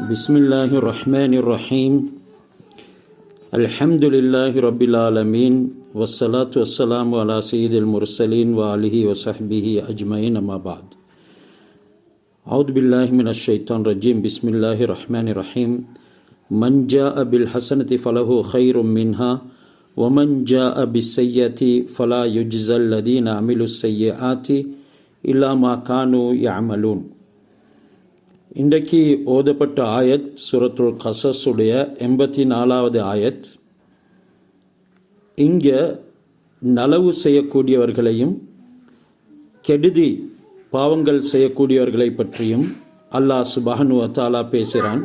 பிஸ்மில்லாஹிர் ரஹ்மானிர் ரஹீம். அல்ஹம்துலில்லாஹி ரப்பில் ஆலமீன். வஸ்ஸலாத்து வஸ்ஸலாமு அலா சய்யிதில் முர்சலீன் வ ஆலிஹி வ ஸஹ்பிஹி அஜ்மஈன். அம்மா பஅத். அஊது பில்லாஹி மினஷ் ஷைத்தானிர் ரஜீம். பிஸ்மில்லாஹிர் ரஹ்மானிர் ரஹீம். மன் ஜாஅ பில் ஹஸனதி ஃபலஹு கைரும் மின்ஹா வ மன் ஜாஅ பிஸ் ஸய்யிஅத்தி ஃபலா யுஜ்ஸல் லதீன அமிலுஸ் ஸய்யிஆத்தி இல்லா மா கானூ யஅமலூன். இன்றைக்கு ஓதப்பட்ட ஆயத் சூரத்துல் கஸஸுடைய 84வது ஆயத். இங்கே நலவு செய்யக்கூடியவர்களையும் கெடுதி பாவங்கள் செய்யக்கூடியவர்களை பற்றியும் அல்லாஹ் சுப்ஹானஹு வ தஆலா பேசுகிறான்.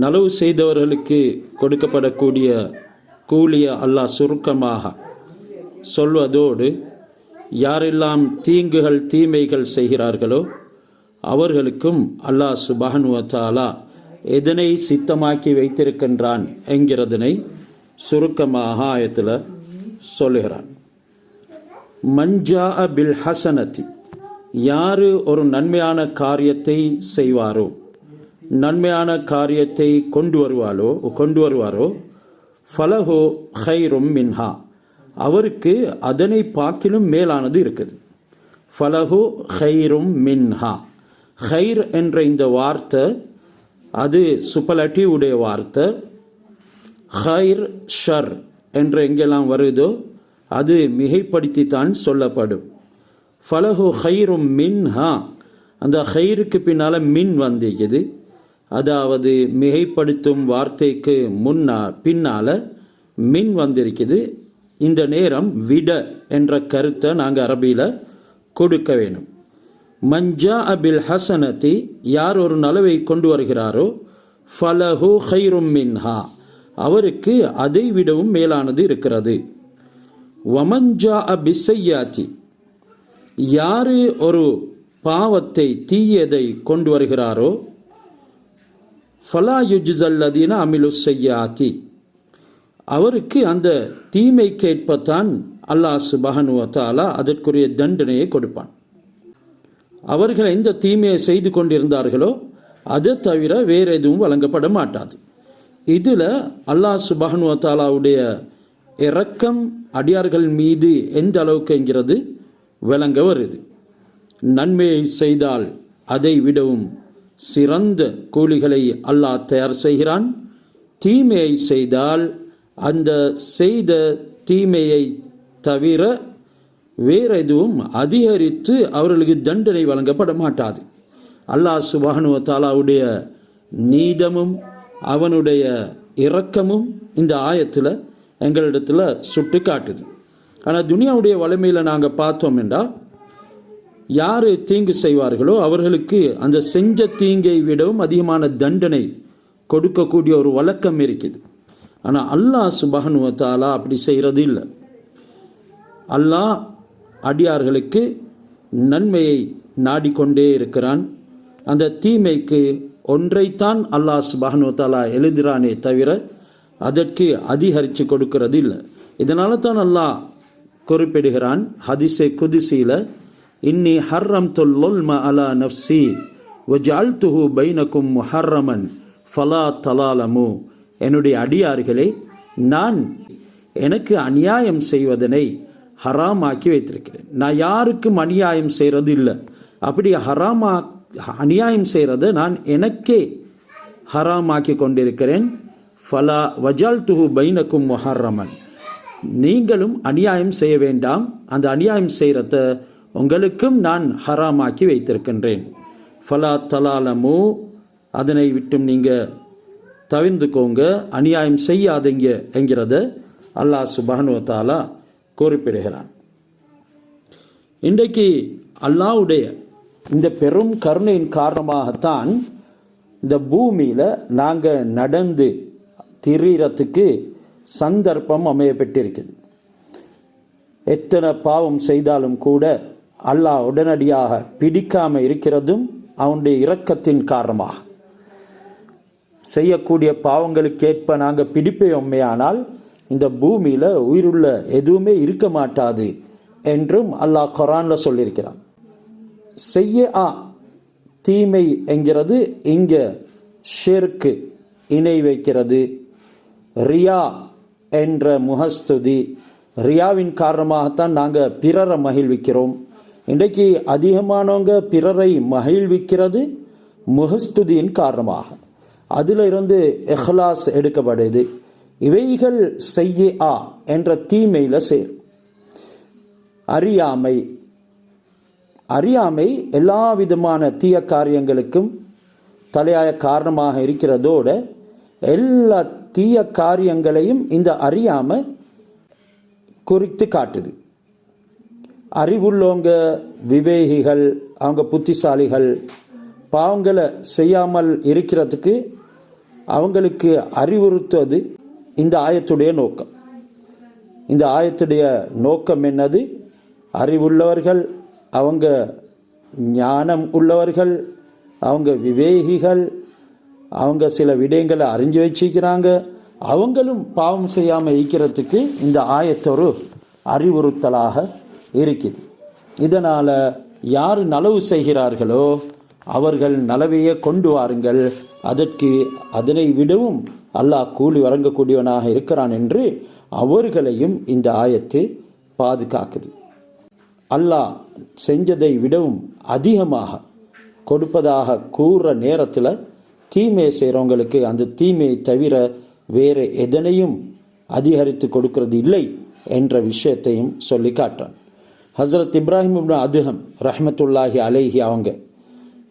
நலவு செய்தவர்களுக்கு கொடுக்கப்படக்கூடிய கூலியை அல்லாஹ் சுருக்கமாக சொல்வதோடு, யாரெல்லாம் தீங்குகள் தீமைகள் செய்கிறார்களோ அவர்களுக்கும் அல்லாஹ் சுப்ஹானஹு வ தஆலா எதனை சித்தமாக்கி வைத்திருக்கின்றான் என்கிறதனை சுருக்கமாக ஆயத்தில் சொல்லுகிறான். மன் ஜாஅ பில் ஹஸனதி, யாரு ஒரு நன்மையான காரியத்தை செய்வாரோ, நன்மையான காரியத்தை கொண்டு வருவாரோ ஃபலஹு கைரும் மின்ஹா, அவருக்கு அதனை பார்க்கிலும் மேலானது இருக்குது. ஃபலஹு கைரும் மின்ஹா. ஹைர் என்ற இந்த வார்த்தை அது சுப்பலட்டிவ் உடைய வார்த்தை. ஹைர் ஷர் என்ற எங்கெல்லாம் வருதோ அது மிகைப்படுத்தித்தான் சொல்லப்படும். ஃபலஹு ஹைரும் மின்ஹா, அந்த ஹைருக்கு பின்னால் மின் வந்திருக்குது. அதாவது மிகைப்படுத்தும் வார்த்தைக்கு பின்னால் மின் வந்திருக்குது. இந்த நேரம் விட என்ற கருத்தை நாங்கள் அரபியில் கொடுக்க வேணும். மன் ஜாஅ பில் ஹஸனதி, யார் ஒரு நலவை கொண்டு வருகிறாரோ ஃபலஹு கைரும் மின்ஹா, அவருக்கு அதை விடவும் மேலானது இருக்கிறது. வமன் ஜாஅ பிஸ் ஸய்யிஅத்தி, யாரு ஒரு பாவத்தை தீயதை கொண்டு வருகிறாரோ ஃபலா யுஜ்ஸல் லதீன அமிலுஸ் ஸய்யிஆத்தி, அவருக்கு அந்த தீமைக்கேற்பத்தான் அல்லாஹ் சுப்ஹானஹு வ தஆலா அதற்குரிய தண்டனையை கொடுப்பான். அவர்கள் எந்த தீமையை செய்து கொண்டிருந்தார்களோ அதை தவிர வேறு எதுவும் வழங்கப்பட மாட்டாது. இதில் அல்லாஹ் சுப்ஹானஹு வ தஆலாவுடைய இரக்கம் அடியார்கள் மீது எந்த அளவுக்கு என்கிறது விளங்க வருது. நன்மையை செய்தால் அதை விடவும் சிறந்த கூலிகளை அல்லாஹ் தயார் செய்கிறான். தீமையை செய்தால் அந்த செய்த தீமையை தவிர வேறு எதுவும் அதிகரித்து அவர்களுக்கு தண்டனை வழங்கப்பட மாட்டாது. அல்லாஹ் சுப்ஹானஹு வ தஆலாவுடைய நீதமும் அவனுடைய இரக்கமும் இந்த ஆயத்தில் எங்களிடத்தில் சுட்டு காட்டுது. ஆனால் துனியாவுடைய வலிமையில் நாங்கள் பார்த்தோம் என்றால், யார் தீங்கு செய்வார்களோ அவர்களுக்கு அந்த செஞ்ச தீங்கை விடவும் அதிகமான தண்டனை கொடுக்கக்கூடிய ஒரு வழக்கம் இருக்குது. ஆனால் அல்லாஹ் சுப்ஹானஹு வ தஆலா அப்படி செய்கிறது இல்லை. அல்லாஹ் அடியார்களுக்கு நன்மையை நாடிக்கொண்டே இருக்கிறான். அந்த தீமைக்கு ஒன்றைத்தான் அல்லாஹ் சுப்ஹானஹு வ தஆலா எழுதுகிறானே தவிர அதற்கு அதிகரித்து கொடுக்கிறது இல்லை. இதனால தான் அல்லாஹ் குறிப்பிடுகிறான் ஹதீஸே குதுஸியில், இன்னி ஹர்ரம்துல் லுல்ம அலா நஃப்ஸி வஜஅல்துஹு பைனக்கும் முஹர்ரமன் ஃபலா தலாலமு, என்னுடைய அடியார்களே, நான் எனக்கு அநியாயம் செய்வதனை ஹராமாக்கி வைத்திருக்கிறேன். நான் யாருக்கும் அநியாயம் செய்கிறது இல்லை. அப்படி அநியாயம் செய்கிறத நான் எனக்கே ஹராமாக்கி கொண்டிருக்கிறேன். ஃபலா வஜஅல்துஹு பைனக்கும் முஹர்ரமன், நீங்களும் அநியாயம் செய்ய வேண்டாம், அந்த அநியாயம் செய்கிறத உங்களுக்கும் நான் ஹராமாக்கி வைத்திருக்கின்றேன். ஃபலா தலாலமு, அதனை விட்டும் நீங்கள் தவிர்ந்துக்கோங்க, அநியாயம் செய்யாதீங்க என்கிறத அல்லாஹ் சுப்ஹானஹு வ தஆலா குறிப்பிடுகிறான். இன்றைக்கு அல்லாஹ்வுடைய இந்த பெரும் கருணையின் காரணமாகத்தான் இந்த பூமியில் நாங்கள் நடந்து திரியறதுக்கு சந்தர்ப்பம் அமையப்பட்டிருக்குது. எத்தனை பாவம் செய்தாலும் கூட அல்லாஹ் உடனடியாக பிடிக்காமல் இருக்கிறதும் அவனுடைய இரக்கத்தின் காரணமாக. செய்யக்கூடிய பாவங்களுக்கேற்ப நாங்கள் பிடிப்போமேயானால் இந்த பூமியில் உயிருள்ள எதுவுமே இருக்க மாட்டாது என்றும் அல்லாஹ் குர்ஆன்ல சொல்லியிருக்கிறான். செய்ய தீமை என்கிறது இங்க ஷிர்க், இணை வைக்கிறது. ரியா என்ற முகஸ்துதி, ரியாவின் காரணமாகத்தான் நாங்கள் பிறரை மகிழ்விக்கிறோம். இன்றைக்கு அதிகமானவங்க பிறரை மகிழ்விக்கிறது முகஸ்துதியின் காரணமாக. அதில் இருந்து இஹ்லாஸ் எடுக்கப்படுது. இவைகள் செய்யா என்ற தீமையில் சேரும். அறியாமை, அறியாமை எல்லா விதமான தீய காரியங்களுக்கும் தலையாய காரணமாக இருக்கிறதோட எல்லா தீய காரியங்களையும் இந்த அறியாமை குறித்து காட்டுது. அறிவுள்ளவங்க, விவேகிகள், அவங்க புத்திசாலிகள் பாவங்களை செய்யாமல் இருக்கிறதுக்கு அவங்களுக்கு அறிவுறுத்துவது இந்த ஆயத்துடைய நோக்கம். இந்த ஆயத்துடைய நோக்கம் என்னது? அறிவுள்ளவர்கள், அவங்க ஞானம் உள்ளவர்கள், அவங்க விவேகிகள், அவங்க சில விடயங்களை அறிஞ்சு வச்சிக்கிறாங்க, அவங்களும் பாவம் செய்யாமல் இருக்கிறதுக்கு இந்த ஆயத்தொரு அறிவுறுத்தலாக இருக்குது. இதனால் யார் நலவு செய்கிறார்களோ அவர்கள் நலவையே கொண்டு வாருங்கள், அதனை விடவும் அல்லாஹ் கூலி வழங்கக்கூடியவனாக இருக்கிறான் என்று அவர்களையும் இந்த ஆயத்து பாதுகாக்குது. அல்லாஹ் செஞ்சதை விடவும் அதிகமாக கொடுப்பதாக கூறுற நேரத்தில் தீமையை செய்கிறவங்களுக்கு அந்த தீமையை தவிர வேறு எதனையும் அதிகரித்து கொடுக்கிறது இல்லை என்ற விஷயத்தையும் சொல்லி காட்டான். ஹசரத் இப்ராஹிம் இப்னு அதுஹம் ரஹ்மத்துல்லாஹி அலைஹி அவங்க,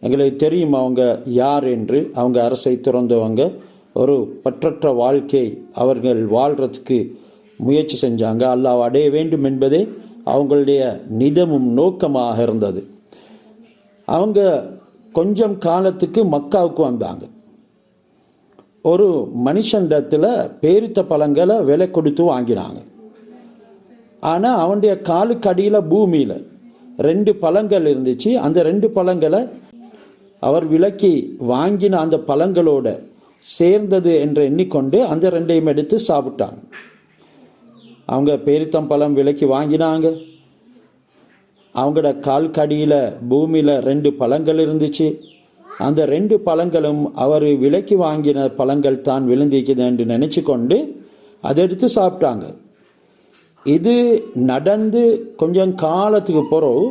எங்களுக்கு தெரியும் அவங்க யார் என்று. அவங்க அரசை துறந்தவங்க, ஒரு பற்றற்ற வாழ்க்கை அவர்கள் வாழ்கிறதுக்கு முயற்சி செஞ்சாங்க. அல்லாஹ் அடைய வேண்டும் என்பதே அவங்களுடைய நிதமும் நோக்கமாக இருந்தது. அவங்க கொஞ்சம் காலத்துக்கு மக்காவுக்கு வந்தாங்க. ஒரு மனுஷனிடத்தில் பேரித்த பழங்களை விலை கொடுத்து வாங்கினாங்க. ஆனால் அவனுடைய காலுக்கு அடியில் பூமியில் 2 பழங்கள் இருந்துச்சு. அந்த 2 பழங்களை அவர் விலைக்கு வாங்கின அந்த பழங்களோட சேர்ந்தது என்று எண்ணிக்கொண்டு அந்த 2ஐயும் எடுத்து சாப்பிட்டாங்க. அவங்க பேரித்தம் பழம் விலைக்கு வாங்கினாங்க. அவங்களோட கால் கடியில் பூமியில் 2 பழங்கள் இருந்துச்சு. அந்த 2 பழங்களும் அவர் விலைக்கு வாங்கின பழங்கள் தான் விழுந்திக்குது என்று நினச்சி கொண்டு அதை எடுத்து சாப்பிட்டாங்க. இது நடந்து கொஞ்சம் காலத்துக்கு பிறகு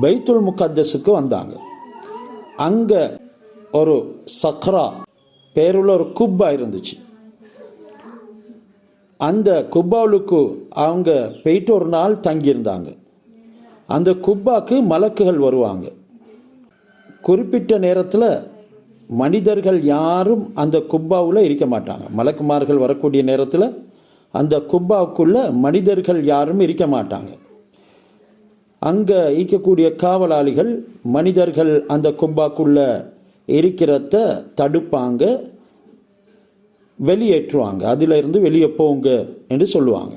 பைத்துல் முகத்தஸுக்கு வந்தாங்க. அங்கே ஒரு சக்ரா பேருள்ள ஒரு குப்பா இருந்துச்சு. அந்த குப்பாவுக்கு அவங்க போயிட்டு ஒரு நாள் தங்கியிருந்தாங்க. அந்த குப்பாக்கு மலக்குகள் வருவாங்க. குறிப்பிட்ட நேரத்தில் மனிதர்கள் யாரும் அந்த குப்பாவில் இருக்க மாட்டாங்க. மலக்குமார்கள் வரக்கூடிய நேரத்தில் அந்த குப்பாவுக்குள்ள மனிதர்கள் யாரும் இருக்க மாட்டாங்க. அங்கே இருக்கக்கூடிய காவலாளிகள் மனிதர்கள் அந்த குப்பாக்குள்ள இருக்கிறத தடுப்பாங்க, வெளியேற்றுவாங்க, அதில் இருந்து வெளியே போங்க என்று சொல்லுவாங்க.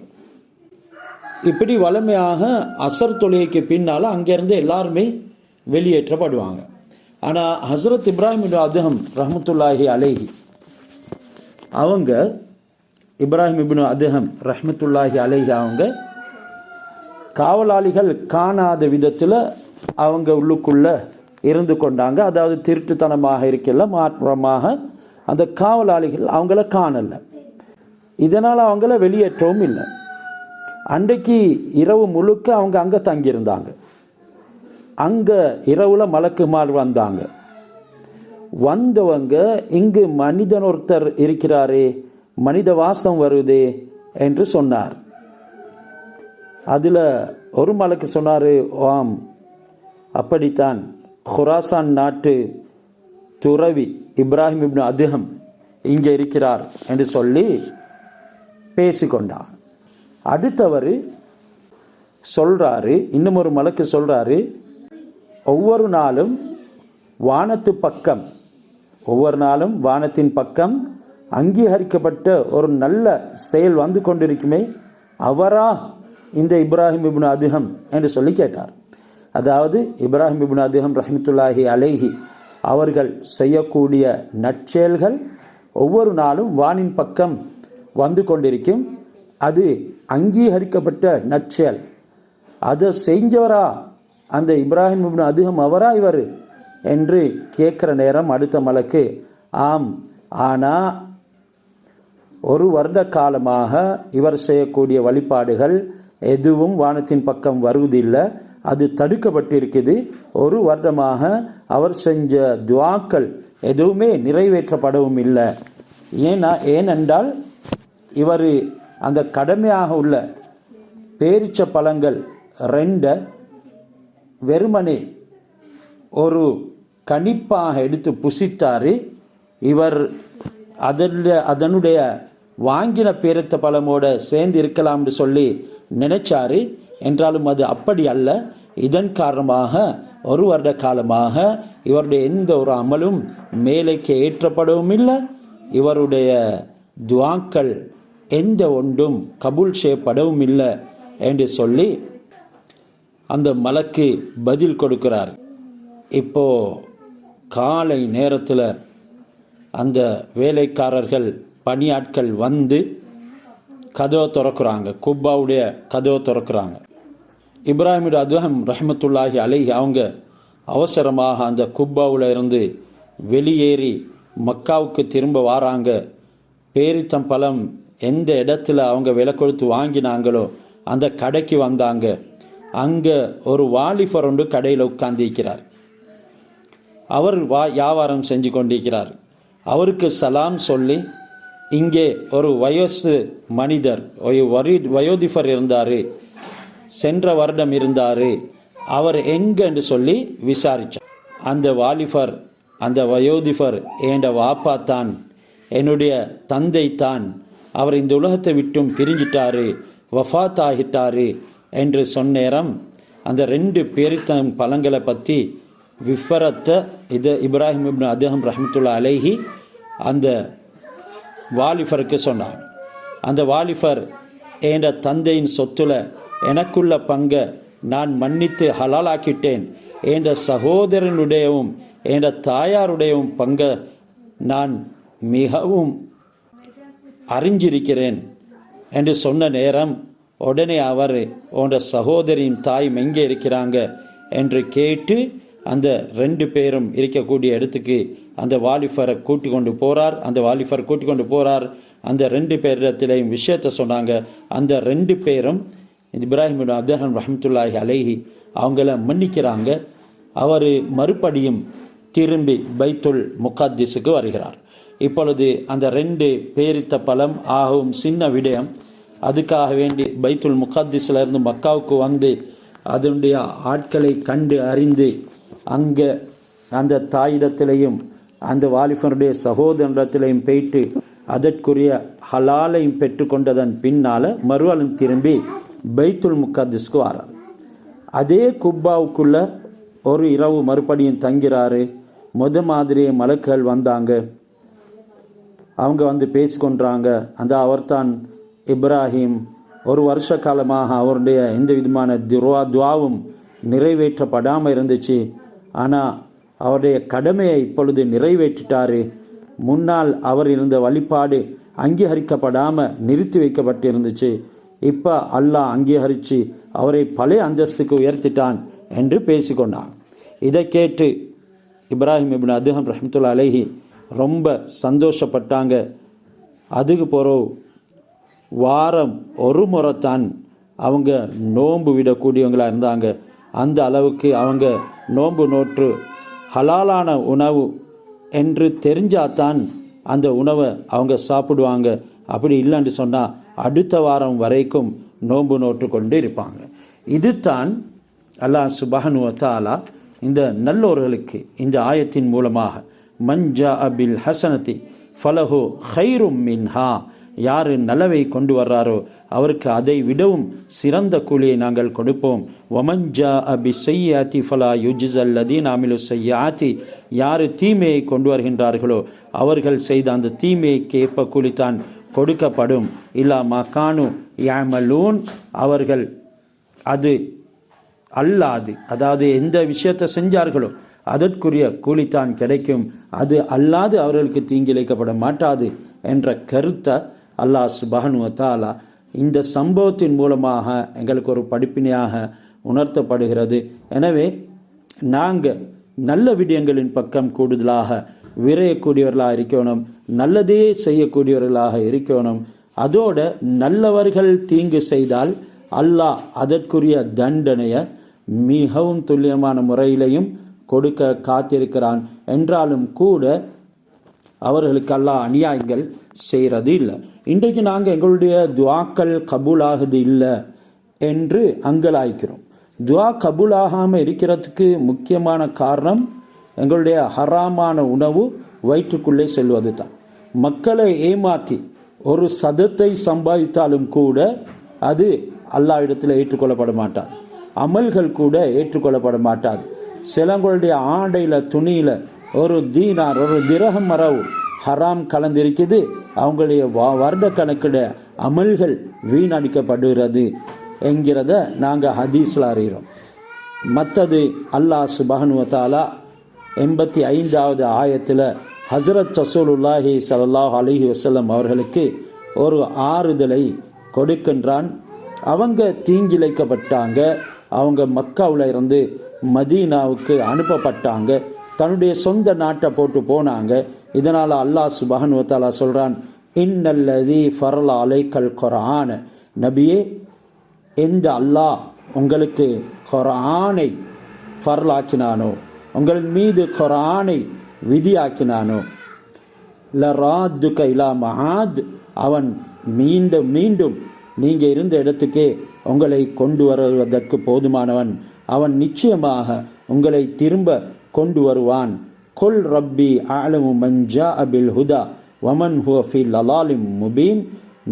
இப்படி வலிமையாக அசர் தொழுகைக்கு பின்னால் அங்கேருந்து எல்லாருமே வெளியேற்றப்படுவாங்க. ஆனால் ஹசரத் இப்ராஹிம் இப்னு அதுஹம் ரஹ்மத்துல்லாஹி அலைஹி அவங்க, இப்ராஹிம் இப்னு அதுஹம் ரஹ்மத்துல்லாஹி அலைஹி அவங்க காவலாளிகள் காணாத விதத்தில் அவங்க உள்ளுக்குள்ள இருந்து கொண்டாங்க. அதாவது திருட்டுத்தனமாக இருக்கல, மாற்றமாக அந்த காவலாளிகள் அவங்கள காணலை. இதனால் அவங்கள வெளியேற்றவும் இல்லை. அன்றைக்கு இரவு முழுக்க அவங்க அங்கே தங்கியிருந்தாங்க. அங்கே இரவுல மலக்குமார் வந்தாங்க. வந்தவங்க இங்கு மனிதன் ஒருத்தர் இருக்கிறாரே, மனித வாசம் வருதே என்று சொன்னார். அதில் ஒரு மலக்கு சொன்னார், ஆம் அப்படித்தான், குராசான் நாட்டு துறவி இப்ராஹிம் இப்னு அதுஹம் இங்கே இருக்கிறார் என்று சொல்லி பேசிக்கொண்டார். அடுத்தவர் சொல்றாரு, இன்னும் ஒரு மலக்கு சொல்றாரு, ஒவ்வொரு நாளும் வானத்து பக்கம், ஒவ்வொரு நாளும் வானத்தின் பக்கம் அங்கீகரிக்கப்பட்ட ஒரு நல்ல செயல் வந்து கொண்டிருக்குமே, அவரா இந்த இப்ராஹிம் இப்னு அதுஹம் என்று சொல்லி கேட்டார். அதாவது இப்ராஹிம் இப்னு அதுஹம் ரஹ்மத்துல்லாஹி அலைஹி அவர்கள் செய்யக்கூடிய நற்செயல்கள் ஒவ்வொரு நாளும் வானின் பக்கம் வந்து கொண்டிருக்கும். அது அங்கீகரிக்கப்பட்ட நற்செயல். அதை செஞ்சவரா அந்த இப்ராஹிம் இப்னு அதுஹம் அவரா இவர் என்று கேட்குற நேரம் அடுத்த மலக்கு, ஆம், ஆனால் 1 வருட காலமாக இவர் செய்யக்கூடிய வழிபாடுகள் எதுவும் வானத்தின் பக்கம் வருவதில்லை, அது தடுக்கப்பட்டிருக்குது. 1 வருடமாக அவர் செஞ்ச துவாக்கள் எதுவுமே நிறைவேற்றப்படவும் இல்லை. ஏனென்றால் இவர் அந்த கடமையாக உள்ள பேரிச்ச பழங்கள் 2 வெறுமனே ஒரு கணிப்பாக எடுத்து புசித்தார். இவர் அதனுடைய வாங்கின பேரித்த பழமோட சேர்ந்து இருக்கலாம்னு சொல்லி நினைச்சாரு. என்றாலும் அது அப்படி அல்ல. இதன் காரணமாக 1 வருட காலமாக இவருடைய எந்த ஒரு அமலும் மேலைக்கு ஏற்றப்படவும் இல்லை, இவருடைய துவாக்கள் எந்த ஒன்றும் கபூல் செய்யப்படவும் இல்லை என்று சொல்லி அந்த மலக்கு பதில் கொடுக்கிறார். இப்போ காலை நேரத்தில் அந்த வேலைக்காரர்கள் பணியாட்கள் வந்து கதவை திறக்கிறாங்க, குப்பாவுடைய கதவை திறக்கிறாங்க. இப்ராஹிம் இப்னு அதுஹம் ரஹ்மத்துல்லாஹி அலைஹி அவங்க அவசரமாக அந்த குப்பாவில் இருந்து வெளியேறி மக்காவுக்கு திரும்ப வாராங்க. பேரித்தம் பழம் எந்த இடத்துல அவங்க விலை கொடுத்து வாங்கினாங்களோ அந்த கடைக்கு வந்தாங்க. அங்கே ஒரு வாலிபர் ஒன்று கடையில் உட்கார்ந்திருக்கிறார். அவர் வியாபாரம் செஞ்சு கொண்டிருக்கிறார். அவருக்கு சலாம் சொல்லி, இங்கே ஒரு வயசு மனிதர், வயோதிபர் இருந்தார், சென்ற வருடம் இருந்தார், அவர் எங்கன்னு சொல்லி விசாரித்தார். அந்த வாலிபர், அந்த வயோதிபர் என்ற வாப்பா தான், என்னுடைய தந்தை தான், அவர் இந்த உலகத்தை விட்டும் பிரிஞ்சிட்டாரு, வஃபாத் ஆகிட்டாரு என்று சொன்ன நேரம் அந்த 2 பேரித்தம் பழங்களை பற்றி விஃபரத்தை இது இப்ராஹிம் இப்னு அதுஹம் ரஹ்மத்துல்லாஹி அலைஹி அந்த வாலிபருக்கு சொன்னார். அந்த வாலிபர், என்ற தந்தையின் சொத்துல எனக்குள்ள பங்கை நான் மன்னித்து ஹலாலாக்கிட்டேன், என்ற சகோதரனுடையவும் என்ற தாயாருடையவும் பங்கை நான் மிகவும் அறிஞ்சிருக்கிறேன் என்று சொன்ன நேரம் உடனே அவர், உன்ற சகோதரியின் தாய் எங்கே இருக்கிறாங்க என்று கேட்டு அந்த 2 பேரும் இருக்கக்கூடிய இடத்துக்கு அந்த வாலிபரை கூட்டி கொண்டு போகிறார். அந்த வாலிபர் கூட்டி கொண்டு போகிறார். அந்த 2 பேரிடத்திலையும் விஷயத்தை சொன்னாங்க. அந்த 2 பேரும் இப்ராஹிம் இப்னு அதுஹம் ரஹ்மத்துல்லாஹி அலைஹி அவங்கள மன்னிக்கிறாங்க. அவர் மறுபடியும் திரும்பி பைத்துல் முகத்திஸுக்கு வருகிறார். இப்பொழுது அந்த 2 பேரித்த பழம் ஆகவும் சின்ன விடயம், அதுக்காக வேண்டி பைத்துல் முகத்திஸில் இருந்து மக்காவுக்கு வந்து அதனுடைய ஆட்களை கண்டு அறிந்து அங்கே அந்த தாயிடத்திலையும் அந்த வாலிபனுடைய சகோதரத்திலையும் போயிட்டு அதற்குரிய ஹலாலையும் பெற்றுக்கொண்டதன் பின்னால் மறுவாலும் திரும்பி பைத்துல் முகத்திஸ்க்கு வரார். அதே குப்பாவுக்குள்ள ஒரு இரவு மறுபடியும் தங்கிறாரு. மாதிரியே மலக்குகள் வந்தாங்க. அவங்க வந்து பேசிக்கொண்டாங்க. அந்த அவர்தான் இப்ராஹிம். 1 வருஷ காலமாக அவருடைய எந்த விதமான துவாவும் நிறைவேற்றப்படாமல் இருந்துச்சு. ஆனால் அவருடைய கடமையை இப்பொழுது நிறைவேற்றிட்டாரு. முன்னால் அவர் இருந்த வழிபாடு அங்கீகரிக்கப்படாமல் நிறுத்தி வைக்கப்பட்டிருந்துச்சு. இப்போ அல்லாஹ் அங்கீகரித்து அவரை பழைய அந்தஸ்துக்கு உயர்த்திட்டான் என்று பேசிக்கொண்டான். இதை கேட்டு இப்ராஹிம் இப்னு அதுஹம் ரஹ்மத்துல்லாஹி அலைஹி ரொம்ப சந்தோஷப்பட்டாங்க. அதுக்கு பிறகு வாரம் 1 முறை தான் அவங்க நோன்பு விடக்கூடியவங்களாக இருந்தாங்க. அந்த அளவுக்கு அவங்க நோன்பு நோற்று ஹலாலான உணவு என்று தெரிஞ்சாதான் அந்த உணவை அவங்க சாப்பிடுவாங்க. அப்படி இல்லைன்னு சொன்னால் அடுத்த வாரம் வரைக்கும் நோன்பு நோற்று கொண்டு இருப்பாங்க. இதுதான் அல்லாஹ் சுப்ஹானஹு வ தஆலா இந்த நல்லோர்களுக்கு இந்த ஆயத்தின் மூலமாக மஞ்சா அபில் ஹசனதி ஃபலஹு ஹைரும் மின்ஹா, யார் நல்லவை கொண்டு வர்றாரோ அவருக்கு அதை விடவும் சிறந்த கூலியை நாங்கள் கொடுப்போம். வமஞ்சா அபி செய்யாத்தி ஃபலா யுஜ்ஸல்லதீன அமிலு செய்யாத்தி, யார் தீமையை கொண்டு வருகின்றார்களோ அவர்கள் செய்த அந்த தீமைக்கு ஏற்ப கூலித்தான் கொடுக்கப்படும். இல்லா மகானு யாமலூன், அவர்கள் அது அல்லாது, அதாவது எந்த விஷயத்தை செஞ்சார்களோ அதற்குரிய கூலித்தான் கிடைக்கும், அது அல்லாது அவர்களுக்கு தீங்கிழைக்கப்பட மாட்டாது என்ற கருத்தை அல்லாஹ் சுப்ஹானஹு வ தஆலா இந்த சம்பவத்தின் மூலமாக எங்களுக்கு ஒரு படிப்பினையாக உணர்த்தப்படுகிறது. எனவே நாங்கள் நல்ல விடயங்களின் பக்கம் கூடுதலாக விரையக்கூடியவர்களாக இருக்கணும், நல்லதே செய்யக்கூடியவர்களாக இருக்கணும். அதோட நல்லவர்கள் தீங்கு செய்தால் அல்லாஹ் அதற்குரிய தண்டனையை மிகவும் துல்லியமான முறையிலையும் கொடுக்க காத்திருக்கிறான். என்றாலும் கூட அவர்களுக்கு அல்லாஹ் அநியாயங்கள் செய்கிறது இல்லை. இன்றைக்கு நாங்கள் எங்களுடைய துவாக்கள் கபூலாகுது இல்லை என்று அங்கலாய்க்கிறோம். துவா கபூலாகாமல் இருக்கிறதுக்கு முக்கியமான காரணம் எங்களுடைய ஹராமான உணவு வயிற்றுக்குள்ளே செல்வது தான். மக்களை ஏமாற்றி ஒரு சதத்தை சம்பாதித்தாலும் கூட அது அல்லாஹ் இடத்துல ஏற்றுக்கொள்ளப்பட மாட்டாது. அமல்கள் கூட ஏற்றுக்கொள்ளப்பட மாட்டாது. சிலங்களுடைய ஆடையில் துணியில் ஒரு தீனார் ஒரு திரகம் மரவு ஹராம் கலந்திருக்குது. அவங்களுடைய வருட கணக்குடைய அமல்கள் வீணடிக்கப்படுகிறது என்கிறத நாங்கள் ஹதீஸில் அறிகிறோம். மற்றது அல்லாஹ் சுப்ஹானஹு வ தஆலா 85வது ஆயத்தில் ஹஜ்ரத் ரசூலுல்லாஹி ஸல்லல்லாஹு அலைஹி வஸல்லம் அவர்களுக்கு ஒரு ஆறுதலை கொடுக்கின்றான். அவங்க தீங்கிழைக்கப்பட்டாங்க, அவங்க மக்காவில் இருந்து மதீனாவுக்கு அனுப்பப்பட்டாங்க, தன்னுடைய சொந்த நாட்டை போட்டு போனாங்க. இதனால் அல்லாஹ் சுப்ஹானஹு வ தஆலா சொல்கிறான், இன்னல்லதி ஃபரல அலைக்கல் குர்ஆன், நபியே எந்த அல்லாஹ் உங்களுக்கு குர்ஆனை ஃபர்லாக்கினானோ, உங்கள் மீது குர்ஆனை விதியாக்கினானோ, லராத்துக இலா மஆத், அவன் மீண்டும் மீண்டும் நீங்கள் இருந்த இடத்துக்கே உங்களை கொண்டு வருவதற்கு போதுமானவன். அவன் நிச்சயமாக உங்களை திரும்ப கொண்டு வருவான். குல் ரப்பி அஅலமு மன் ஜாஅ பில் ஹுதா வமன் ஹுவ ஃபீ லலாலிம் முபீன்,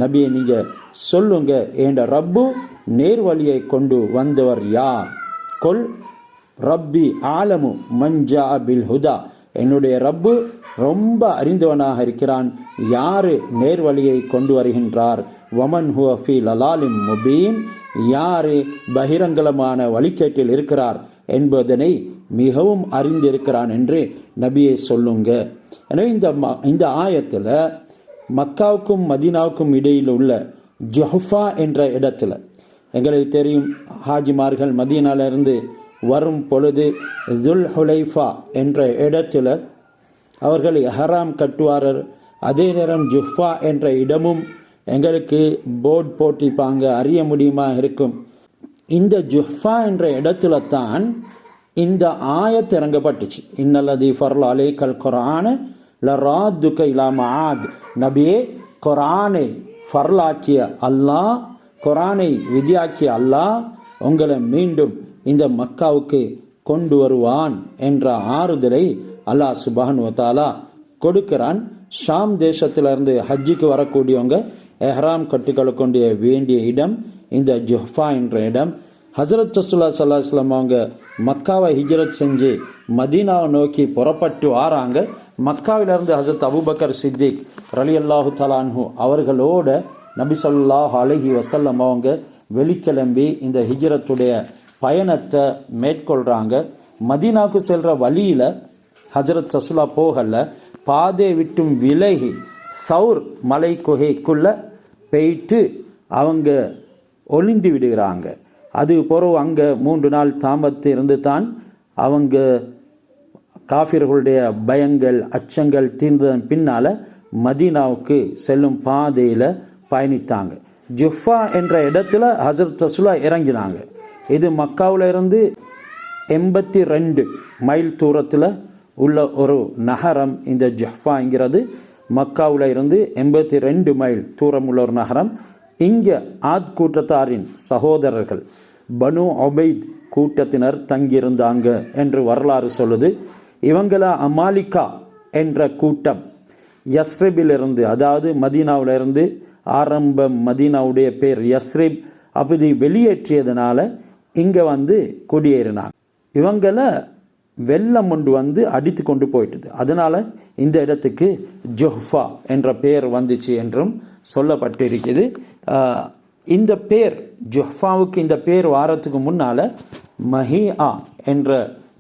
நபியை நீங்கள் சொல்லுங்க, என்ற ரப்பு நேர்வழியை கொண்டு வந்தவர் யார்? குல் ரப்பி ஆலமு மன் ஜாஅ பில் ஹுதா, என்னுடைய ரப்பு ரொம்ப அறிந்தவனாக இருக்கிறான், யாரு நேர்வழியை கொண்டு வருகின்றார். வமன் ஹுவ ஃபீ லலாலிம் முபீன், யாரு பகிரங்கலமான வழிகேட்டில் இருக்கிறார் என்பதனை மிகவும் அறிந்திருக்கிறான் என்று நபியை சொல்லுங்க. எனவே இந்த ஆயத்தில் மக்காவுக்கும் மதீனாவுக்கும் இடையில் உள்ள ஜுஹஃபா என்ற இடத்துல, எங்களுக்கு தெரியும் ஹாஜிமார்கள் மதீனாவிலிருந்து வரும் பொழுது துல் ஹுலைஃபா என்ற இடத்துல அவர்கள் இஹ்ராம் கட்டுவார்கள். அதே நேரம் ஜுஹ்ஃபா என்ற இடமும் எங்களுக்கு போர்டு போட்டிப்பாங்க, அறிய முடியுமா இருக்கும். இந்த ஜுஹ்ஃபா என்ற இடத்துல தான் இந்த ஆயத் இறங்கப்பட்டுச்சு. இன்னல்லதி ஃபர்ல அலைக்கல் குர்ஆன லராத்துக இலா மஆத், நபியே குர்ஆனை ஃபர்லாக்கிய அல்லாஹ், குர்ஆனை விதியாக்கிய அல்லாஹ் உங்களை மீண்டும் இந்த மக்காவுக்கு கொண்டு வருவான் என்ற ஆறுதலை அல்லாஹ் சுப்ஹானஹு வ தஆலா கொடுக்கிறான். ஷாம் தேசத்திலிருந்து ஹஜ்ஜுக்கு வரக்கூடியவங்க எஹ்ராம் கட்டிக்கொள்ள வேண்டிய இடம் இந்த ஜுஹ்ஃபா என்ற இடம். ஹஜ்ரத் ரசூலுல்லாஹி ஸல்லல்லாஹு அலைஹி வஸல்லம் அவங்க மக்காவை ஹிஜ்ரத் செஞ்சு மதீனாவை நோக்கி புறப்பட்டு வாராங்க. மக்காவிலிருந்து ஹஜ்ரத் அபூபக்கர் சித்திக் ரலியல்லாஹு தஆலா அன்ஹு அவர்களோட நபி ஸல்லல்லாஹு அலைஹி வஸல்லம் அவங்க வெளிக்கிளம்பி இந்த ஹிஜ்ரத்துடைய பயணத்தை மேற்கொள்கிறாங்க. மதீனாவுக்கு செல்கிற வழியில் ஹஜ்ரத் ரசூலா போகல, பாதை விட்டும் விலகி சவுர் மலை குகைக்குள்ளே போயிட்டு அவங்க ஒளிந்து விடுகிறாங்க. அது பிறகு அங்கே 3 நாள் தாமத்து இருந்து தான் அவங்க காஃபிர்களுடைய பயங்கள் அச்சங்கள் தீர்ந்ததன் பின்னால் மதீனாவுக்கு செல்லும் பாதையில் பயணித்தாங்க. ஜுஹ்ஃபா என்ற இடத்துல ஹஜ்ரத் ரசூலா இறங்கினாங்க. இது மக்காவில் இருந்து 82 மைல் தூரத்தில் உள்ள ஒரு நகரம். இந்த ஜுஹ்ஃபாங்கிறது மக்காவில் இருந்து 82 மைல் தூரம் உள்ள ஒரு நகரம். இங்கே ஆத் கூட்டத்தாரின் சகோதரர்கள் பனு உபைத் கூட்டத்தினர் தங்கியிருந்தாங்க என்று வரலாறு சொல்லுது. இவங்கள அமாலிகா என்ற கூட்டம் யஸ்ரிபிலிருந்து, அதாவது மதீனாவிலிருந்து ஆரம்பம் மதீனாவுடைய பேர் யஸ்ரிப், அப்படி வெளியேற்றியதுனால இங்கே குடியேறினாங்க. இவங்களை வெள்ளம் கொண்டு அடித்து கொண்டு போயிட்டுது. அதனால இந்த இடத்துக்கு ஜுஹ்ஃபா என்ற பெயர் வந்துச்சு என்றும் சொல்லப்பட்டிருக்குது. இந்த பேர் ஜுஹ்ஃபாவுக்கு இந்த பேர் வாரத்துக்கு முன்னால் மஹீஆ என்ற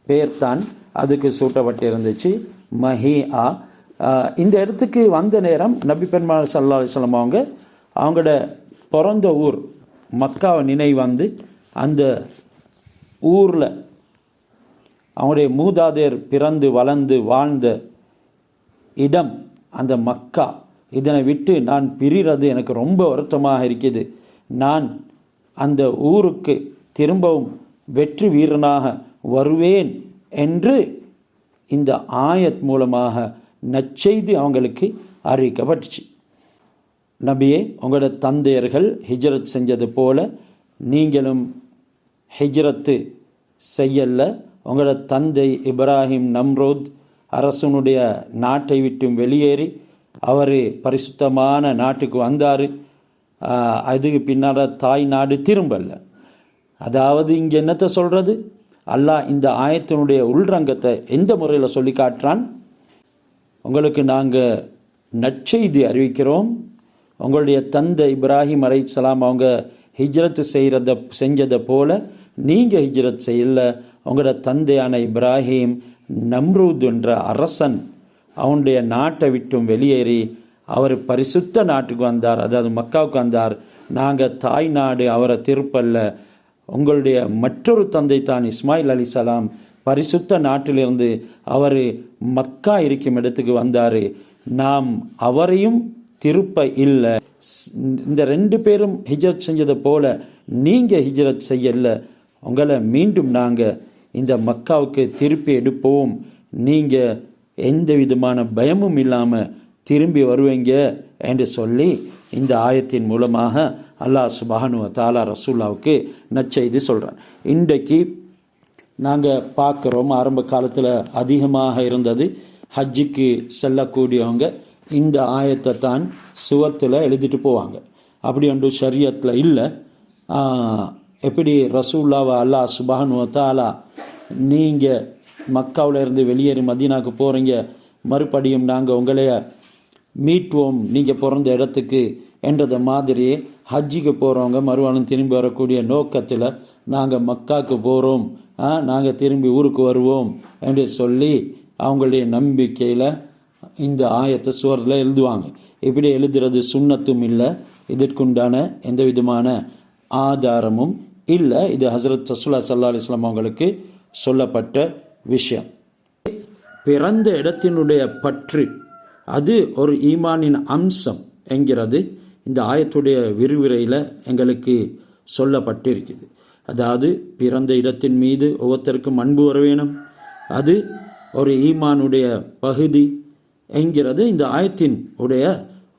பேர் தான் அதுக்கு சூட்டப்பட்டிருந்துச்சு. மஹீஆ இந்த இடத்துக்கு வந்த நேரம் நபி பெருமாள் ஸல்லல்லாஹு அலைஹி வஸல்லம் அவங்களோட பிறந்த ஊர் மக்காவை நினைவு அந்த ஊரில் அவனுடைய மூதாதையர் பிறந்து வளர்ந்து வாழ்ந்த இடம் அந்த மக்கா. இதனை விட்டு நான் பிரிகிறது எனக்கு ரொம்ப வருத்தமாக இருக்குது. நான் அந்த ஊருக்கு திரும்பவும் வெற்றி வீரனாக வருவேன் என்று இந்த ஆயத் மூலமாக நற்செய்தி அவங்களுக்கு அறிவிக்கப்பட்டுச்சு. நபியே, உங்களோட தந்தையர்கள் ஹிஜ்ரத் செஞ்சது போல நீங்களும் ஹிஜ்ரத்து செய்யல. உங்களோட தந்தை இப்ராஹிம் நம்ரோத் அரசனுடைய நாட்டை விட்டு வெளியேறி அவர் பரிசுத்தமான நாட்டுக்கு வந்தார். அதுக்கு பின்னால் தாய் நாடு திரும்பல. அதாவது இங்கே என்னத்தை சொல்கிறது, அல்லாஹ் இந்த ஆயத்தினுடைய உள்ரங்கத்தை எந்த முறையில் சொல்லி காட்டுறான், உங்களுக்கு நாங்கள் நற்செய்தி அறிவிக்கிறோம். உங்களுடைய தந்தை இப்ராஹிம் அலைஹிஸ்ஸலாம் அவங்க ஹிஜ்ரத் செஞ்சதை போல நீங்கள் ஹிஜ்ரத் செய்யல. உங்களோட தந்தையான இப்ராஹிம் நம்ரூத் என்ற அரசன் அவனுடைய நாட்டை விட்டும் வெளியேறி அவர் பரிசுத்த நாட்டுக்கு வந்தார், அதாவது மக்காவுக்கு வந்தார். நாங்கள் தாய் நாடு அவரை திருப்பல்ல. உங்களுடைய மற்றொரு தந்தை தான் இஸ்மாயில் அலைஹிஸ்ஸலாம் பரிசுத்த நாட்டிலிருந்து அவர் மக்கா இருக்கும் இடத்துக்கு வந்தார். நாம் அவரையும் திருப்ப இல்லை. இந்த 2 பேரும் ஹிஜ்ரத் செஞ்சதை போல நீங்கள் ஹிஜ்ரத் செய்யல. உங்களை மீண்டும் நாங்கள் இந்த மக்காவுக்கு திருப்பி எடுப்போம். நீங்கள் எந்த விதமான பயமும் இல்லாமல் திரும்பி வருவீங்க என்று சொல்லி இந்த ஆயத்தின் மூலமாக அல்லாஹ் சுப்ஹானஹு வ தஆலா ரசூலுல்லாவுக்கு நற்செய்தி சொல்கிறார். இன்றைக்கு நாங்கள் பார்க்குறோம், ஆரம்ப காலத்தில் அதிகமாக இருந்தது ஹஜ்ஜுக்கு செல்லக்கூடியவங்க இந்த ஆயத்தை தான் சுவத்தில் எழுதிட்டு போவாங்க. அப்படி ஒன்று ஷரியத்தில் இல்லை. எப்படி ரசூலுல்லாவை அல்லாஹ் சுப்ஹானஹு வ தஆலா நீங்கள் மக்காவில் இருந்து வெளியேறி மதீனாவுக்கு போகிறீங்க, மறுபடியும் நாங்கள் உங்களைய மீட்வோம் நீங்கள் பிறந்த இடத்துக்கு என்றதை மாதிரியே ஹஜ்ஜிக்கு போகிறவங்க மறுவாலும் திரும்பி வரக்கூடிய நோக்கத்தில் நாங்கள் மக்காவுக்கு போகிறோம், நாங்கள் திரும்பி ஊருக்கு வருவோம் என்று சொல்லி அவங்களுடைய நம்பிக்கையில் இந்த ஆயத்தை சுவரில் எழுதுவாங்க. இப்படி எழுதுறது சுன்னத்தும் இல்லை, இதற்குண்டான எந்த விதமான ஆதாரமும் இல்லை. இது ஹஸரத் ரசூலுல்லாஹி ஸல்லல்லாஹு அலைஹி வஸல்லம் அவங்களுக்கு சொல்லப்பட்ட விஷயம். பிறந்த இடத்தினுடைய பற்று அது ஒரு ஈமானின் அம்சம் என்கிறது இந்த ஆயத்துடைய விரிவுரையில் எங்களுக்கு சொல்லப்பட்டிருக்குது. அதாவது பிறந்த இடத்தின் மீது ஒவ்வொருத்தருக்கும் அன்பு வர வேணும், அது ஒரு ஈமானுடைய பகுதி என்கிறது இந்த ஆயத்தின் உடைய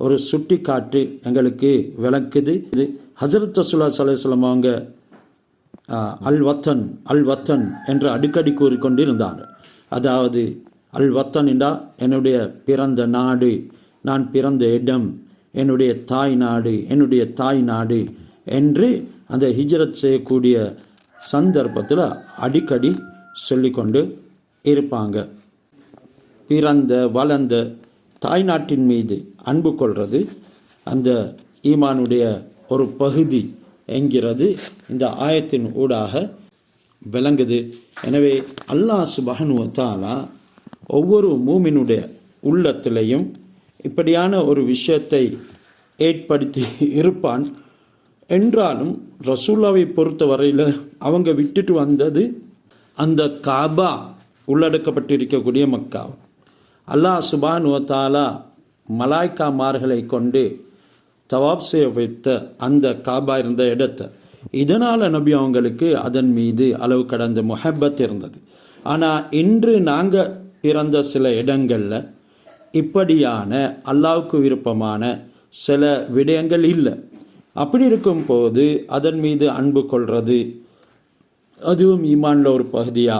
ஒரு சுட்டிக்காட்டு எங்களுக்கு விளக்குது. இது ஹஸரத் ரசூலுல்லாஹி ஸல்லல்லாஹு அலைஹி வஸல்லம் அவங்க அல் வத்தன் என்று அடிக்கடி கூறிக்கொண்டு இருந்தாங்க. அதாவது அல் வத்தன் என்றா என்னுடைய பிறந்த நாடு, நான் பிறந்த இடம், என்னுடைய தாய் நாடு என்று அந்த ஹிஜ்ரத் செய்யக்கூடிய சந்தர்ப்பத்தில் அடிக்கடி சொல்லிக்கொண்டு இருப்பாங்க. பிறந்த வளர்ந்த தாய் நாட்டின் மீது அன்பு கொள்வது அந்த ஈமானுடைய ஒரு பகுதி என்கிறது இந்த ஆயத்தின் ஊடாக விளங்குது. எனவே அல்லாஹ் சுப்ஹானஹு வ தஆலா ஒவ்வொரு மூமினுடைய உள்ளத்திலையும் இப்படியான ஒரு விஷயத்தை ஏற்படுத்தி இருப்பான். என்றாலும் ரசூலுல்லாவை பொறுத்த வரையில் அவங்க விட்டுட்டு வந்தது அந்த காபா உள்ளடக்கப்பட்டிருக்கக்கூடிய மக்கா. அல்லாஹ் சுப்ஹானஹு வ தஆலா மலாய்க்காமார்களை கொண்டு தவாப் செய்ய வைத்த அந்த காபா இருந்த இடத்தை, இதனால் நபி அவங்களுக்கு அதன் மீது அளவு கடந்த முஹப்பத் இருந்தது. ஆனால் இன்று நாங்கள் பிறந்த சில இடங்களில் இப்படியான அல்லாஹ்வுக்கு விருப்பமான சில விடயங்கள் இல்லை. அப்படி இருக்கும் போது அதன் மீது அன்பு கொள்வது அதுவும் ஈமான்ல ஒரு பகுதியா?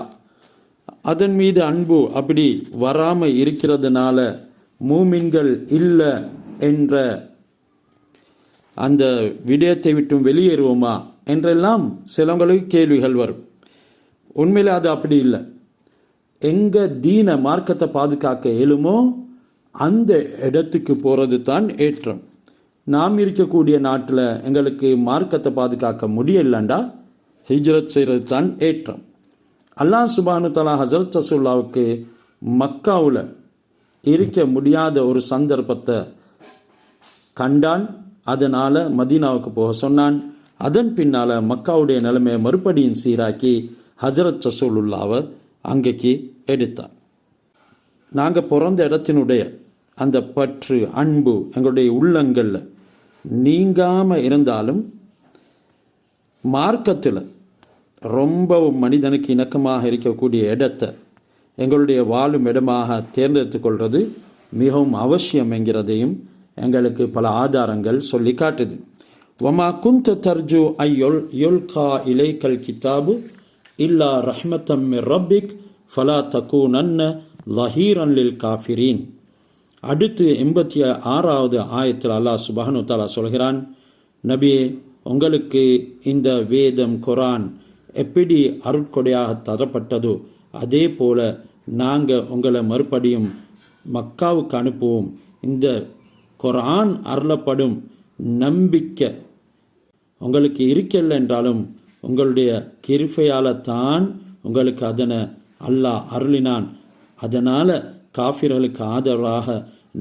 அதன் மீது அன்பு அப்படி வராமல் இருக்கிறதுனால மூமின்கள் இல்லை என்ற அந்த விடயத்தை விட்டும் வெளியேறுவோமா என்றெல்லாம் சிலவங்களுக்கு கேள்விகள் வரும். உண்மையில் அது அப்படி இல்லை. எங்க தீன மார்க்கத்தை பாதுகாக்க இயலுமோ அந்த இடத்துக்கு போகிறது தான் ஏற்றம். நாம் இருக்கக்கூடிய நாட்டில் எங்களுக்கு மார்க்கத்தை பாதுகாக்க முடியலண்டா ஹிஜ்ரத் செய்கிறது தான் ஏற்றம். அல்லாஹ் சுப்ஹானஹு வ தஆலா ஹஸரத் ரசூலுல்லாவுக்கு மக்காவில் இருக்க முடியாத ஒரு சந்தர்ப்பத்தை கண்டான், அதனால் மதீனாவுக்கு போக சொன்னான். அதன் பின்னால் மக்காவுடைய நிலைமையை மறுபடியும் சீராக்கி ஹஸரத் ரசூலுல்லாவை அங்கேக்கு எடுத்தார். நாங்கள் பிறந்த இடத்தினுடைய அந்த பற்று அன்பு எங்களுடைய உள்ளங்களில் நீங்காமல் இருந்தாலும் மார்க்கத்தில் ரொம்பவும் மனிதனுக்கு இணக்கமாக இருக்கக்கூடிய இடத்தை எங்களுடைய வாழும் இடமாக தேர்ந்தெடுத்து கொள்வது மிகவும் அவசியம் என்கிறதையும் எங்களுக்கு பல ஆதாரங்கள் சொல்லி காட்டுது. வமா குந்த தர்ஜு ஐயொல் யொல்கா இலைக்கல் கிதாபு இல்லா ரஹ்மத்தம் மிர் ரப்பிக் ஃபலா தகூனன்ன லஹீரன் லில் காஃபிரீன். அடுத்து 86வது ஆயத்தில் அல்லாஹ் சுப்ஹானஹு வ தஆலா சொல்கிறான், நபியே, உங்களுக்கு இந்த வேதம் குர்ஆன் எப்படி அருட்கொடையாக தரப்பட்டதோ அதே போல நாங்கள் உங்களை மறுபடியும் மக்காவுக்கு அனுப்புவோம். இந்த குர்ஆன் அருளப்படும் நம்பிக்கை உங்களுக்கு இருக்கல என்றாலும் உங்களுடைய கிருபையால் தான் உங்களுக்கு அதனை அல்லாஹ் அருளினான். அதனால் காஃபிர்களுக்கு ஆதரவாக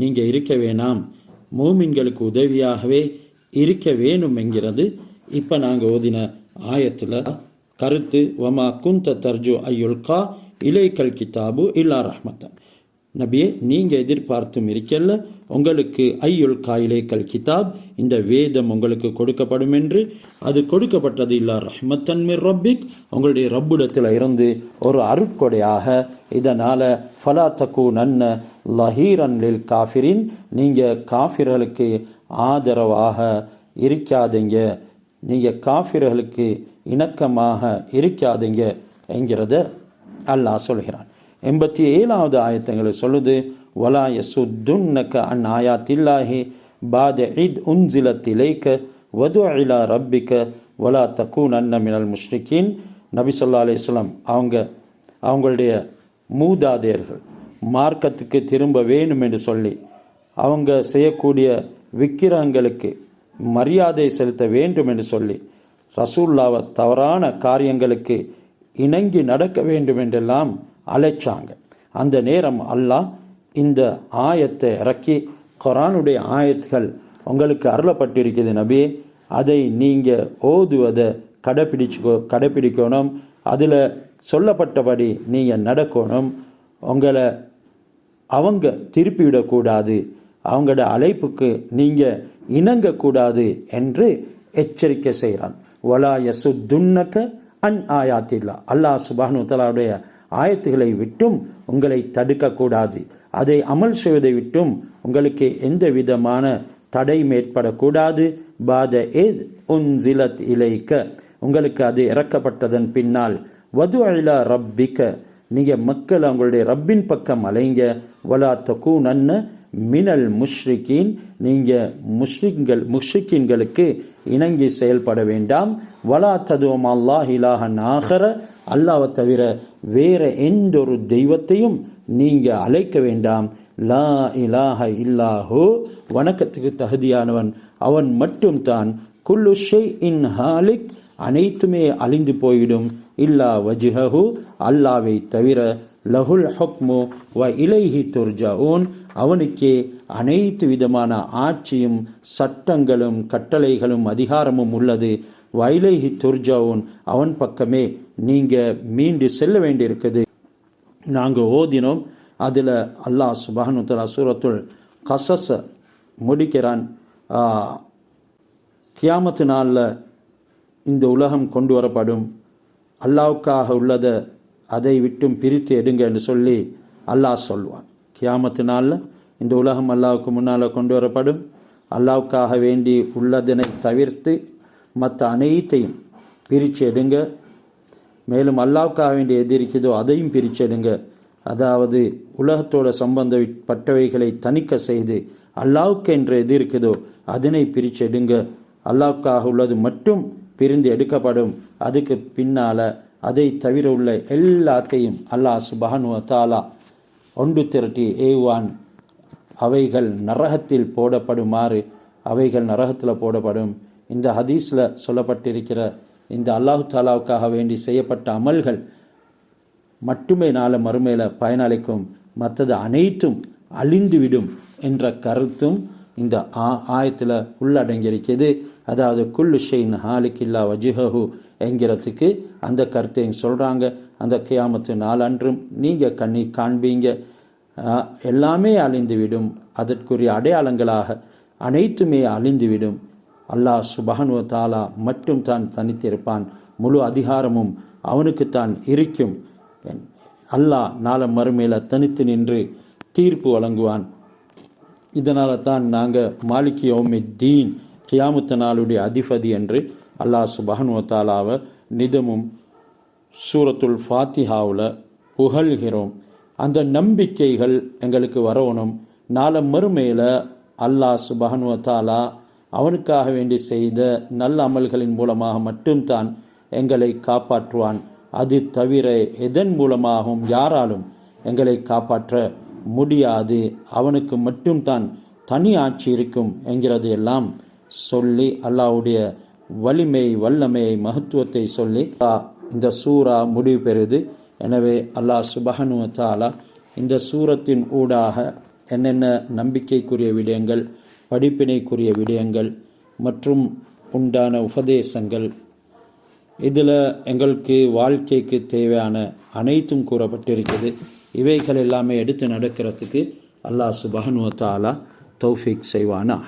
நீங்கள் இருக்க வேணாம், மூமின்களுக்கு உதவியாகவே இருக்க வேணும் என்கிறது இப்போ நாங்கள் ஓதின ஆயத்தில் கருத்து. வமா குந்த தர்ஜு ஐயுல்கா இலைக்கல் கிதாபு இல்லா ரஹ்மத்தன். நபியே, நீங்கள் எதிர்பார்த்தும் இருக்கல உங்களுக்கு ஐயுல்கா இலைக்கல் கிதாப், இந்த வேதம் உங்களுக்கு கொடுக்கப்படும் என்று. அது கொடுக்கப்பட்டது இல்லா ரஹ்மத்தன் மிர் ரப்பிக், உங்களுடைய ரப்புடத்தில் இருந்து ஒரு அருட்கொடையாக. இதனால் ஃபலா தகூனன்ன லஹீரன் லில் காஃபிரின், நீங்கள் காஃபிர்களுக்கு ஆதரவாக இருக்காதீங்க, நீங்கள் காஃபிர்களுக்கு இணக்கமாக இருக்காதீங்க என்கிறத அல்லாஹ் சொல்கிறான். 87வது ஆயத்தங்களை சொல்லுது, வலா யசுத்துன்னக அன் ஆயாத்தில்லாஹி பாத இத் உன்சிலத் இலைக்க வது இலா ரப்பிக்க வலா தகூனன்ன மினல் முஷ்ரிகீன். நபி ஸல்லல்லாஹு அலைஹி வஸல்லம் அவங்களுடைய மூதாதையர்கள் மார்க்கத்துக்கு திரும்ப வேணும் என்று சொல்லி அவங்க செய்யக்கூடிய விக்கிரகங்களுக்கு மரியாதை செலுத்த வேண்டும் என்று சொல்லி ரசூலுல்லாஹ் தவறான காரியங்களுக்கு இணங்கி நடக்க வேண்டும் என்றெல்லாம் அழைச்சாங்க. அந்த நேரம் அல்லாஹ் இந்த ஆயத்தை இறக்கி, குர்ஆனுடைய ஆயத்துகள் உங்களுக்கு அருளப்பட்டிருக்கிறது நபியே, அதை நீங்கள் ஓதுவதை கடைப்பிடிக்கணும், அதில் சொல்லப்பட்டபடி நீங்கள் நடக்கணும், உங்களை அவங்க திருப்பிவிடக்கூடாது, அவங்களோட அழைப்புக்கு நீங்கள் இணங்கக்கூடாது என்று எச்சரிக்கை செய்கிறான். வலா யசுத்துன்னக அன் ஆயாத்தில்லா, அல்லாஹ் சுப்ஹானஹு வ தஆலாவுடைய ஆயத்துகளை விட்டும் உங்களை தடுக்கக்கூடாது, அதை அமல் செய்வதை விட்டும் உங்களுக்கு எந்த விதமான தடை ஏற்படக்கூடாது. பாத இத் உன்சிலத் இலைக்க, உங்களுக்கு அது இறக்கப்பட்டதன் பின்னால். வது இலா ரப்பிக்க, நீங்கள் மக்கள் அவங்களுடைய ரப்பின் பக்கம் அலைங்க. வலா தகூனன்ன மினல் முஷ்ரிகீன், நீங்கள் முஷ்ரிக்கீன்களுக்கு இணங்கி செயல்பட வேண்டாம். வலா ததும் அல்லாஹ் இலாஹன் ஆகர, அல்லாஹ்வை தவிர வேற எந்த ஒரு தெய்வத்தையும் நீங்கள் அழைக்க வேண்டாம். லா இலாஹ இல்லாஹு, வணக்கத்துக்கு தகுதியானவன் அவன் மட்டும் தான். குல்லு ஷைஇன் ஹாலிக், அனைத்துமே அழிந்து போயிடும். இல்லா வஜ்ஹஹு, அல்லாஹ்வை தவிர. லஹுல் ஹுக்மு வ இலைஹி துர்ஜஊன், அவனுக்கே அனைத்து விதமான ஆட்சியும் சட்டங்களும் கட்டளைகளும் அதிகாரமும் உள்ளது. வைலைஹி துர்ஜவுன், அவன் பக்கமே நீங்கள் மீண்டு செல்ல வேண்டியிருக்குது. நாங்கள் ஓதினோம், அதில் அல்லாஹ் சுப்ஹானஹு வ தஆலா சூரத்துல் கஸஸ முடிக்கிறான். கியாமத்து நாளில் இந்த உலகம் கொண்டு வரப்படும், அல்லாஹ்வுக்காக உள்ளதை அதை விட்டும் பிரித்து எடுங்க என்று சொல்லி அல்லாஹ் சொல்வான். கியாமத்து நாளில் இந்த உலகம் அல்லாஹ்வுக்கு முன்னால் கொண்டு வரப்படும், அல்லாஹ்வுக்காக வேண்டி உள்ளதனை தவிர்த்து மற்ற அனைத்தையும் பிரித்து எடுங்க. மேலும் அல்லாஹ்வுக்காக வேண்டி எது இருக்குதோ அதையும் பிரித்து எடுங்க. அதாவது உலகத்தோட சம்பந்தப்பட்டவைகளை தணிக்க செய்து அல்லாஹ்வுக்கு என்று எது இருக்குதோ அதனை பிரித்து எடுங்க. அல்லாஹ்வுக்காக உள்ளது மட்டும் பிரிந்து எடுக்கப்படும். அதுக்கு பின்னால் அதை தவிர உள்ள எல்லாத்தையும் அல்லாஹ் சுப்ஹானஹு வ தஆலா ஒன்று திரட்டி ஏவான். அவைகள் நரகத்தில் போடப்படுமாறு அவைகள் நரகத்தில் போடப்படும். இந்த ஹதீஸில் சொல்லப்பட்டிருக்கிற இந்த அல்லாஹு தாலாவுக்காக வேண்டி செய்யப்பட்ட அமல்கள் மட்டுமே நாள மறுமையில் பயனளிக்கும், மற்றது அனைத்தும் அழிந்துவிடும் என்ற கருத்தும் இந்த ஆயத்தில் உள்ளடங்கியிருக்கிறது. அதாவது குல்லு ஷைன் ஹாலிக் இல்லா வஜ்ஹஹு என்கிறதுக்கு அந்த கருத்தையும் சொல்கிறாங்க. அந்த கியாமத்து நாள் அன்றும் நீங்கள் காண்பீங்க. எல்லாமே அழிந்துவிடும். அதற்குரிய அடையாளங்களாக அனைத்துமே அழிந்துவிடும். அல்லாஹ் சுப்ஹானஹு வ தஆலா மட்டும் தான் தனித்திருப்பான். முழு அதிகாரமும் அவனுக்குத்தான் இருக்கும். அல்லாஹ் நாளை மறுமையில் தனித்து நின்று தீர்ப்பு வழங்குவான். இதனால தான் நாங்கள் மாலிக் யௌமித்தீன் கியாமத்து நாளுடைய அதிபதி என்று அல்லாஹ் சுப்ஹானஹு வ தஆலாவை நிதமும் சூரத்துல் ஃபாத்திஹாவில் புகழ்கிறோம். அந்த நம்பிக்கைகள் எங்களுக்கு வரணும். நாளை மறுமையில் அல்லாஹ் சுப்ஹானஹு வ தஆலா அவனுக்காக வேண்டி செய்த நல்ல அமல்களின் மூலமாக மட்டும்தான் எங்களை காப்பாற்றுவான். அது தவிர எதன் மூலமாகவும் யாராலும் எங்களை காப்பாற்ற முடியாது. அவனுக்கு மட்டும்தான் தனி ஆட்சி இருக்கும் என்கிறது எல்லாம் சொல்லி அல்லாஹ்வுடைய வலிமை, வல்லமை, மகத்துவத்தை சொல்லி இந்த சூரா முடிவு பெறுது. எனவே அல்லாஹ் சுப்ஹானஹு வ தஆலா இந்த சூரத்தின் ஊடாக என்னென்ன நம்பிக்கைக்குரிய விடயங்கள், படிப்பினைக்குரிய விடயங்கள் மற்றும் உண்டான உபதேசங்கள், இதில் எங்களுக்கு வாழ்க்கைக்கு தேவையான அனைத்தும் கூறப்பட்டிருக்குது. இவைகள் எல்லாமே எடுத்து நடக்கிறதுக்கு அல்லாஹ் சுப்ஹானஹு வ தஆலா தௌஃபீக் செய்வானா.